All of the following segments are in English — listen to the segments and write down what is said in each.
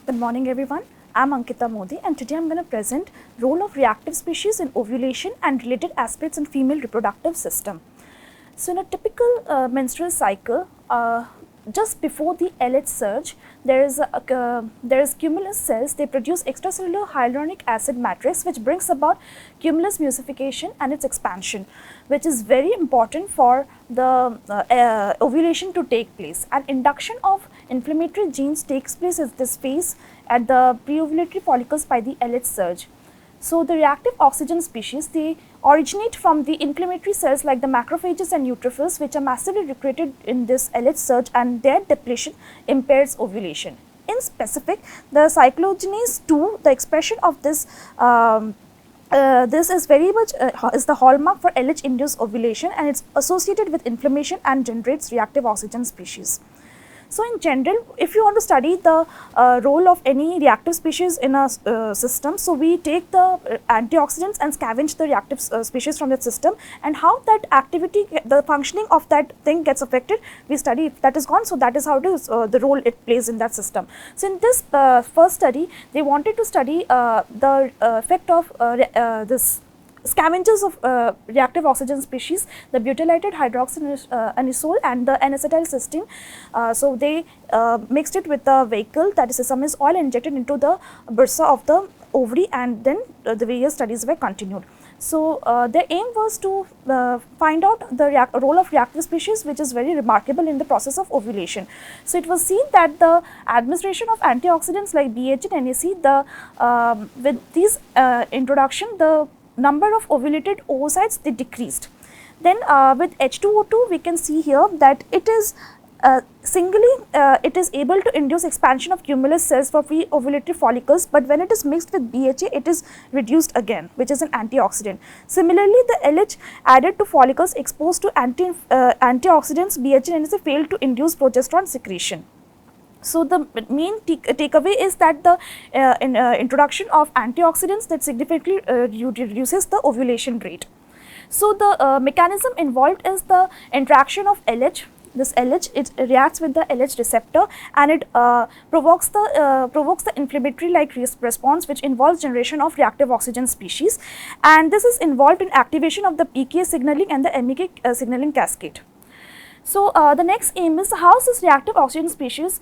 Good morning everyone. I'm Ankita Modi and today I'm going to present role of reactive species in ovulation and related aspects in female reproductive system. So in a typical menstrual cycle, just before the LH surge, there is cumulus cells. They produce extracellular hyaluronic acid matrix which brings about cumulus mucification and its expansion, which is very important for the ovulation to take place. And induction of inflammatory genes takes place at this phase at the pre-ovulatory follicles by the LH surge. So the reactive oxygen species, they originate from the inflammatory cells like the macrophages and neutrophils, which are massively recruited in this LH surge, and their depletion impairs ovulation. In specific, the cycloogenase 2, the expression of this this is very much is the hallmark for LH induced ovulation, and it's associated with inflammation and generates reactive oxygen species. So in general, if you want to study the role of any reactive species in a system, so we take the antioxidants and scavenge the reactive species from that system, and how that activity, the functioning of that thing gets affected, we study if that is gone. So that is how it is, the role it plays in that system. So in this first study, they wanted to study the effect of this scavengers of reactive oxygen species, the butylated hydroxyanisole and the N-acetylcysteine. So they mixed it with the vehicle, that is sesamis oil, injected into the bursa of the ovary, and then the various studies were continued. So the aim was to find out the role of reactive species, which is very remarkable in the process of ovulation. So it was seen that the administration of antioxidants like BH and NAC, with these introduction, the number of ovulated oocytes, they decreased. Then with H2O2, we can see here that it is it is able to induce expansion of cumulus cells for pre-ovulatory follicles, but when it is mixed with BHA, it is reduced again, which is an antioxidant. Similarly, the LH added to follicles exposed to antioxidants BHA and NAC failed to induce progesterone secretion. So the main takeaway is that the introduction of antioxidants that significantly reduces the ovulation rate. So the mechanism involved is the interaction of LH. This LH, it reacts with the LH receptor, and it provokes the inflammatory like response, which involves generation of reactive oxygen species, and this is involved in activation of the PK signaling and the MEK signaling cascade. So the next aim is, how is this reactive oxygen species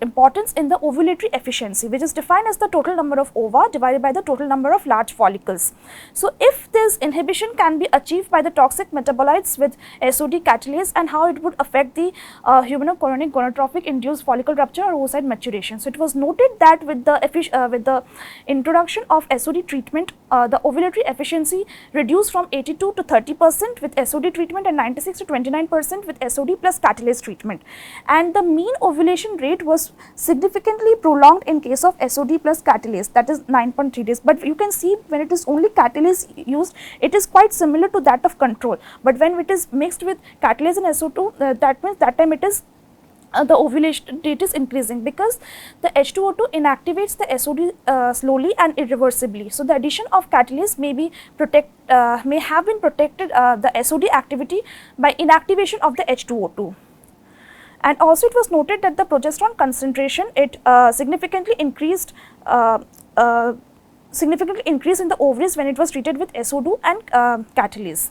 importance in the ovulatory efficiency, which is defined as the total number of ova divided by the total number of large follicles. So if this inhibition can be achieved by the toxic metabolites with SOD catalase, and how it would affect the humanochorionic gonotrophic induced follicle rupture or oocyte maturation. So it was noted that with the introduction of SOD treatment, the ovulatory efficiency reduced from 82 to 30% with SOD treatment and 96 to 29% with SOD plus catalase treatment, and the mean ovulation rate was significantly prolonged in case of SOD plus catalase, that is 9.3 days. But you can see when it is only catalase used, it is quite similar to that of control, but when it is mixed with catalase and SO2, that means that time it is the ovulation rate is increasing, because the H2O2 inactivates the SOD slowly and irreversibly. So the addition of catalase may have been protected the SOD activity by inactivation of the H2O2. And also it was noted that the progesterone concentration, it significantly increased in the ovaries when it was treated with SO2 and catalase.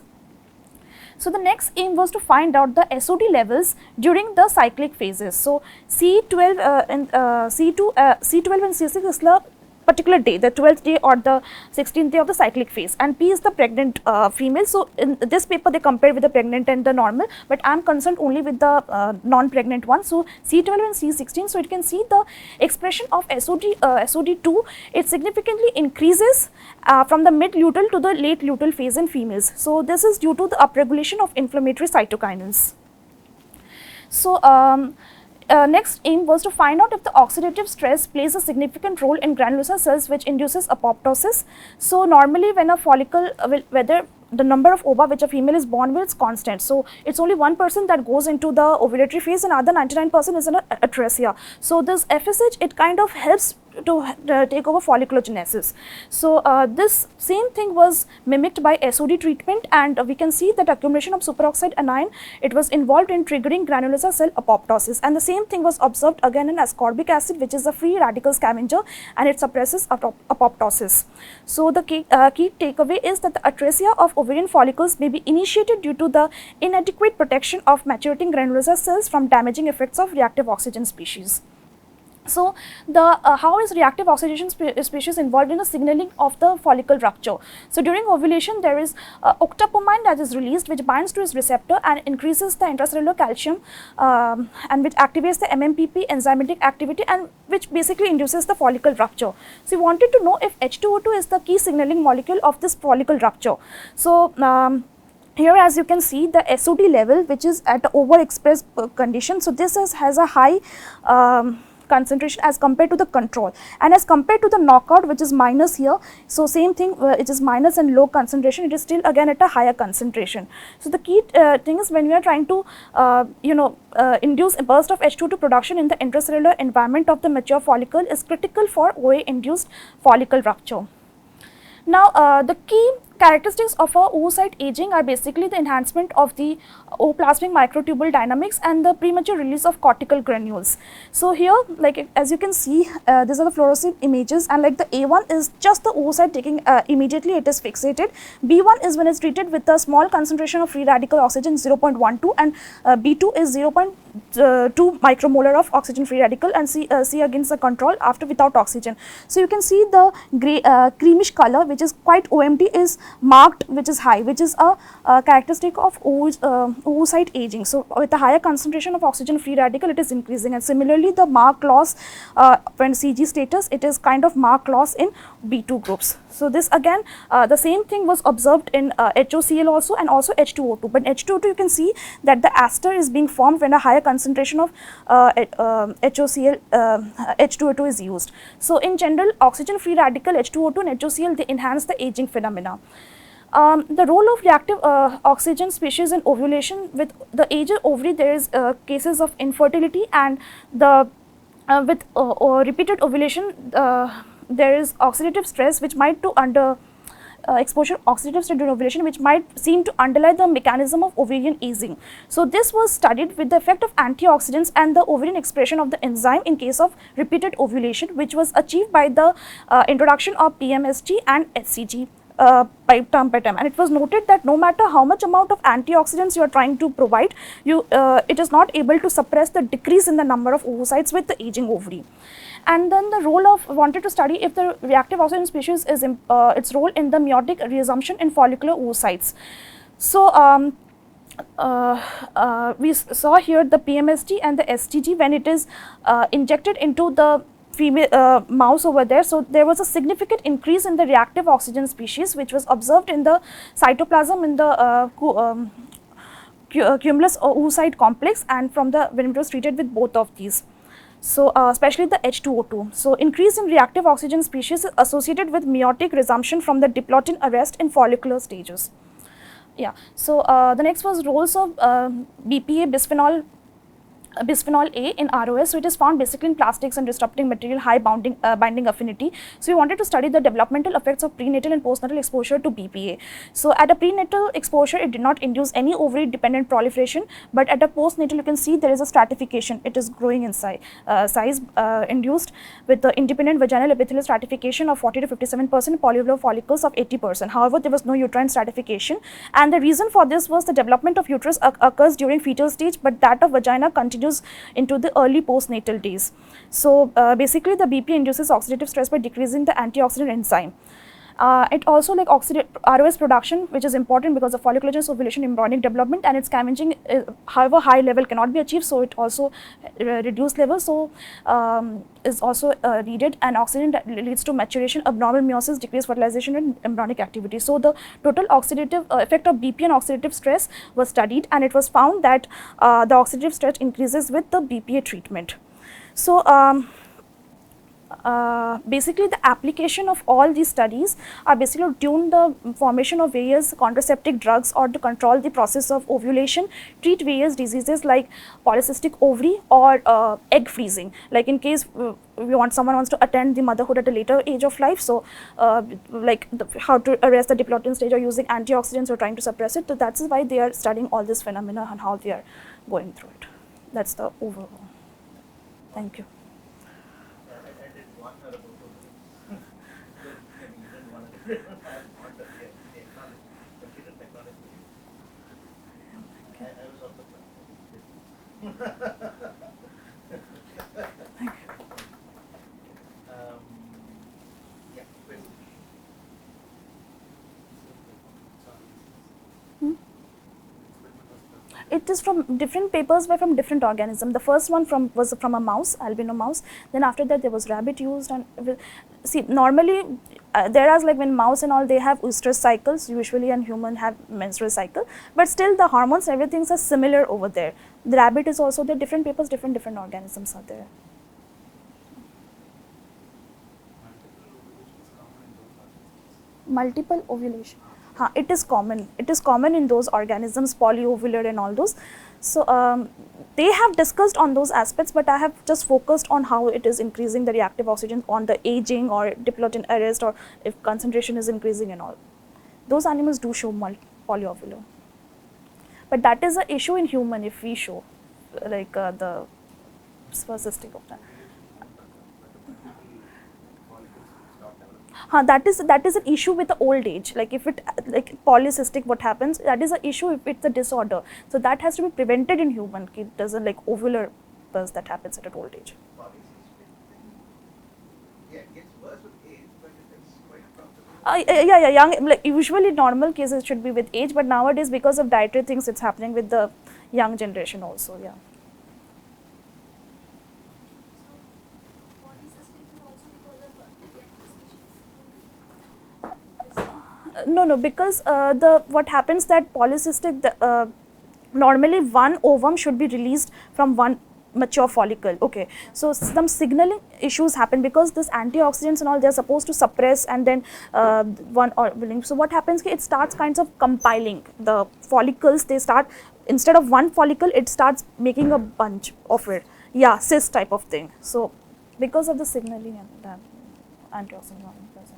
So the next aim was to find out the SOD levels during the cyclic phases. So C12 and C6 is the particular day, the 12th day or the 16th day of the cyclic phase, and P is the pregnant female. So in this paper they compare with the pregnant and the normal, but I am concerned only with the non-pregnant one. So C12 and C16, so it can see the expression of SOD2, it significantly increases from the mid-luteal to the late luteal phase in females. So this is due to the upregulation of inflammatory cytokinins. So next aim was to find out if the oxidative stress plays a significant role in granulosa cells, which induces apoptosis. So normally when a follicle, whether the number of ova which a female is born with is constant, so it's only 1% that goes into the ovulatory phase and other 99% is in atresia. So this FSH, it kind of helps take over folliculogenesis. So this same thing was mimicked by SOD treatment, and we can see that accumulation of superoxide anion, it was involved in triggering granulosa cell apoptosis, and the same thing was observed again in ascorbic acid, which is a free radical scavenger, and it suppresses apoptosis. So the key takeaway is that the atresia of ovarian follicles may be initiated due to the inadequate protection of maturating granulosa cells from damaging effects of reactive oxygen species. So the how is reactive oxidation species involved in the signaling of the follicle rupture? So during ovulation, there is octapamine that is released, which binds to its receptor and increases the intracellular calcium, and which activates the MMPP enzymatic activity, and which basically induces the follicle rupture. So we wanted to know if H2O2 is the key signaling molecule of this follicle rupture. So here, as you can see, the SOD level, which is at the overexpressed condition. So this has a high concentration as compared to the control, and as compared to the knockout, which is minus here. So same thing, it is minus and low concentration, it is still again at a higher concentration. So the key thing is, when we are trying to induce a burst of H2O2 production in the intracellular environment of the mature follicle is critical for OA induced follicle rupture. Now the key characteristics of a oocyte aging are basically the enhancement of the ooplasmic microtubule dynamics and the premature release of cortical granules. So here, like as you can see, these are the fluorescent images, and like the A1 is just the oocyte taking immediately it is fixated. B1 is when it's treated with a small concentration of free radical oxygen 0.12, and B2 is 0.2 micromolar of oxygen free radical, and C against the control after without oxygen. So you can see the gray creamish color, which is quite OMT, is marked, which is high, which is a characteristic of oocyte aging. So with a higher concentration of oxygen free radical, it is increasing, and similarly the mark loss when CG status, it is kind of mark loss in B2 groups. So this again the same thing was observed in HOCl also, and also H2O2, but H2O2 you can see that the aster is being formed when a higher concentration of HOCl H2O2 is used. So in general, oxygen free radical, H2O2 and HOCl, they enhance the aging phenomena. The role of reactive oxygen species in ovulation: with the aged ovary, there is cases of infertility, and the with repeated ovulation, there is oxidative stress, which might to exposure oxidative stress during ovulation, which might seem to underlie the mechanism of ovarian aging. So this was studied with the effect of antioxidants and the ovarian expression of the enzyme in case of repeated ovulation, which was achieved by the introduction of PMSG and HCG. By term, and it was noted that no matter how much amount of antioxidants you are trying to provide, it is not able to suppress the decrease in the number of oocytes with the aging ovary. And then the role of, wanted to study if the reactive oxygen species is its role in the meiotic reassumption in follicular oocytes. So we saw here the PMSG and the STG when it is injected into the female mouse over there. So there was a significant increase in the reactive oxygen species, which was observed in the cytoplasm in the cumulus oocyte complex, and from the when it was treated with both of these. So especially the H2O2. So increase in reactive oxygen species is associated with meiotic resumption from the diplotin arrest in follicular stages. Yeah. So the next was roles of BPA bisphenol A in ROS. So it is found basically in plastics and disrupting material, high binding affinity. So we wanted to study the developmental effects of prenatal and postnatal exposure to BPA. So at a prenatal exposure, it did not induce any ovary dependent proliferation, but at a postnatal, you can see there is a stratification. It is growing in size induced with the independent vaginal epithelial stratification of 40 to 57%, polyvalent follicles of 80%. However, there was no uterine stratification, and the reason for this was the development of uterus occurs during fetal stage, but that of vagina continues into the early postnatal days. So basically the BP induces oxidative stress by decreasing the antioxidant enzyme. It also like ROS production, which is important because of folliculogenous ovulation, embryonic development, and its scavenging, however high level cannot be achieved, so it also reduced level, so is also needed, and oxygen that leads to maturation, abnormal meiosis, decreased fertilization, and embryonic activity. So the total oxidative effect of BP and oxidative stress was studied, and it was found that the oxidative stress increases with the BPA treatment. So Basically the application of all these studies are basically to tune the formation of various contraceptive drugs or to control the process of ovulation, treat various diseases like polycystic ovary or egg freezing. Like in case someone wants to attend the motherhood at a later age of life, so how to arrest the diplotin stage or using antioxidants or trying to suppress it. So that's why they are studying all this phenomena and how they are going through it. That's the overall. Thank you. It is from different papers were from different organisms. The first one was from a mouse, albino mouse. Then after that there was rabbit used. And see, normally whereas like when mouse and all, they have oestrus cycles usually, and human have menstrual cycle, but still the hormones, everything are similar over there. The rabbit is also there. Different papers, different organisms are there. Multiple ovulation. It is common. It is common in those organisms, polyovular and all those. So they have discussed on those aspects, but I have just focused on how it is increasing the reactive oxygen on the aging or diplotin arrest, or if concentration is increasing and all. Those animals do show polyovular. But that is an issue in human if we show like the cystic of that. That is an issue with the old age. Like if it like polycystic, what happens? That is an issue if it's a disorder. So that has to be prevented in human. It doesn't like ovular burst that happens at an old age. Yeah, it gets worse with age, but it's quite comfortable. Yeah, young. Like usually normal cases should be with age, but nowadays because of dietary things, it's happening with the young generation also. Yeah. No, because what happens that polycystic, normally one ovum should be released from one mature follicle. Okay, so some signaling issues happen because this antioxidants and all, they're supposed to suppress, and then one ovulation. So what happens, it starts kinds of compiling the follicles. They start, instead of one follicle, it starts making a bunch of it. Yeah, cyst type of thing. So because of the signaling and that antioxidant present.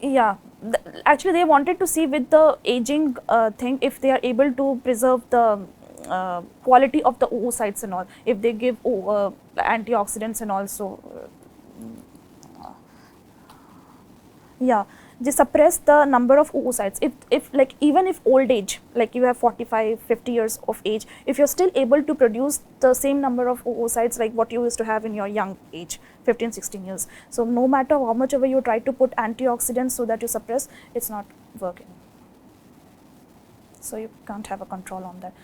Yeah, actually they wanted to see with the aging thing if they are able to preserve the quality of the oocytes and all, if they give antioxidants and also yeah, they suppress the number of oocytes. If like even if old age, like you have 45, 50 years of age, if you're still able to produce the same number of oocytes like what you used to have in your young age, 15, 16 years. So no matter how much ever you try to put antioxidants so that you suppress, it's not working. So you can't have a control on that.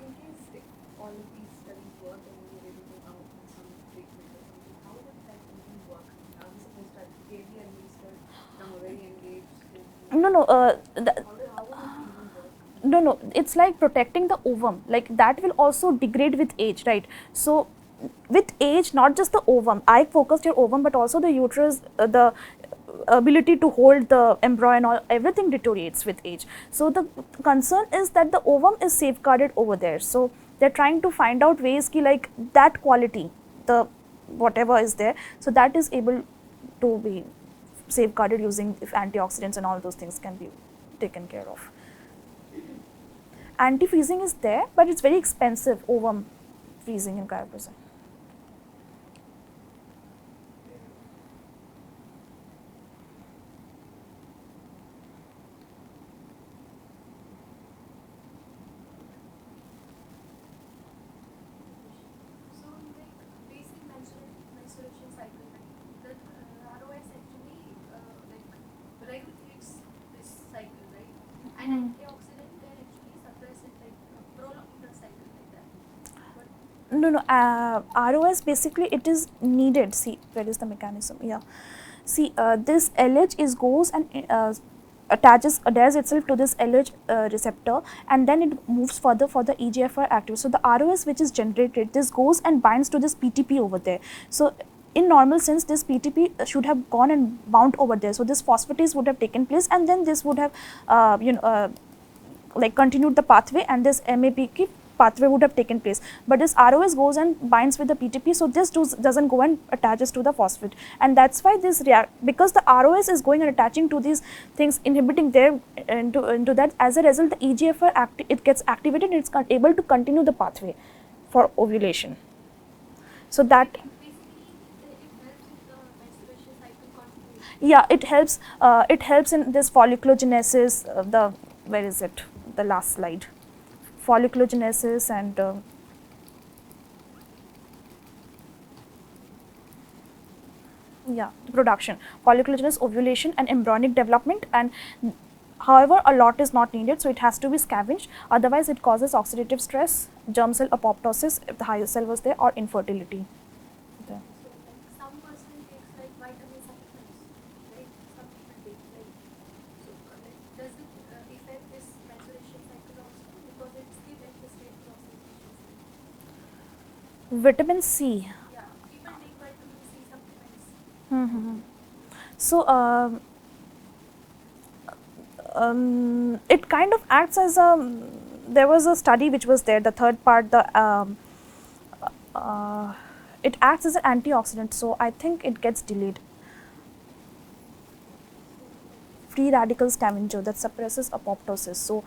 In case if all of these studies work and you're able to come up with some treatment or something, how would that even work? Are we supposed to daily administer from a very young age to No, how would it even work? no, it's like protecting the ovum, like that will also degrade with age, right? So with age, not just the ovum, I focused your ovum, but also the uterus, the ability to hold the embryo and all, everything deteriorates with age. So the concern is that the ovum is safeguarded over there. So they're trying to find out ways ki like that quality, the whatever is there, so that is able to be safeguarded using if antioxidants and all those things can be taken care of. Anti-freezing is there, but it's very expensive, ovum freezing in cryopreservation. So, like, No. ROS basically it is needed. See, where is the mechanism? Yeah. See, this LH is goes and adheres itself to this LH receptor, and then it moves further for the EGFR active. So the ROS which is generated, this goes and binds to this PTP over there. So in normal sense, this PTP should have gone and bound over there. So this phosphatase would have taken place, and then this would have like continued the pathway, and this MAPK pathway would have taken place. But this ROS goes and binds with the PTP, so this doesn't go and attaches to the phosphate, and that's why this because the ROS is going and attaching to these things, inhibiting their into that. As a result, the EGFR it gets activated, and it's able to continue the pathway for ovulation. So that yeah, it helps. It helps in this folliculogenesis. The where is it? The last slide. Folliculogenesis and yeah, production, folliculogenesis, ovulation, and embryonic development. And however, a lot is not needed, so it has to be scavenged. Otherwise, it causes oxidative stress, germ cell apoptosis if the higher cell was there, or infertility. There. Some person takes like vitamin supplements, right? Some people take like, so does it affect this menstruation cycle also, because it's given the state process? Vitamin C. Yeah, people take vitamin C supplements. So it kind of acts as a, there was a study which was there, the third part, it acts as an antioxidant, so I think it gets delayed. Free radical scavenger that suppresses apoptosis, so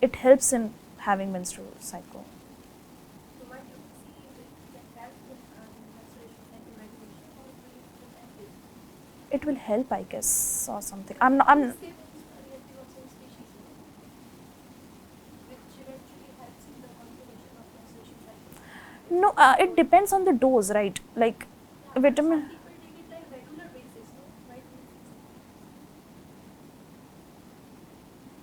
it helps in having menstrual cycle. So vitamin C can help with menstruation cycle regulation, or will it prevent it? It will help, I guess, or something. It's given reactive oxygen species, which eventually helps in the conservation of menstruation cycle. No, it depends on the dose, right? Like vitamin. Some people take it like regular basis, no? Vitamin C.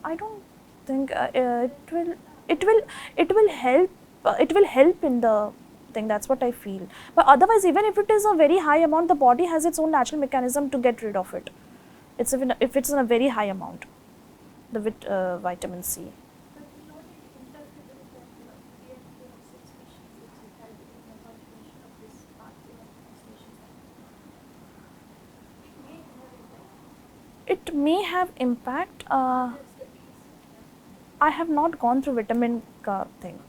I don't think it will help. It will help in the thing. That's what I feel. But otherwise, even if it is a very high amount, the body has its own natural mechanism to get rid of it. It's even if it's in a very high amount, the vitamin C. But will not it interfere with the reactive oxygen species, which will help in the conservation of this pathway of menstruation cycle? It may have impact. It may have impact. I have not gone through vitamin thing.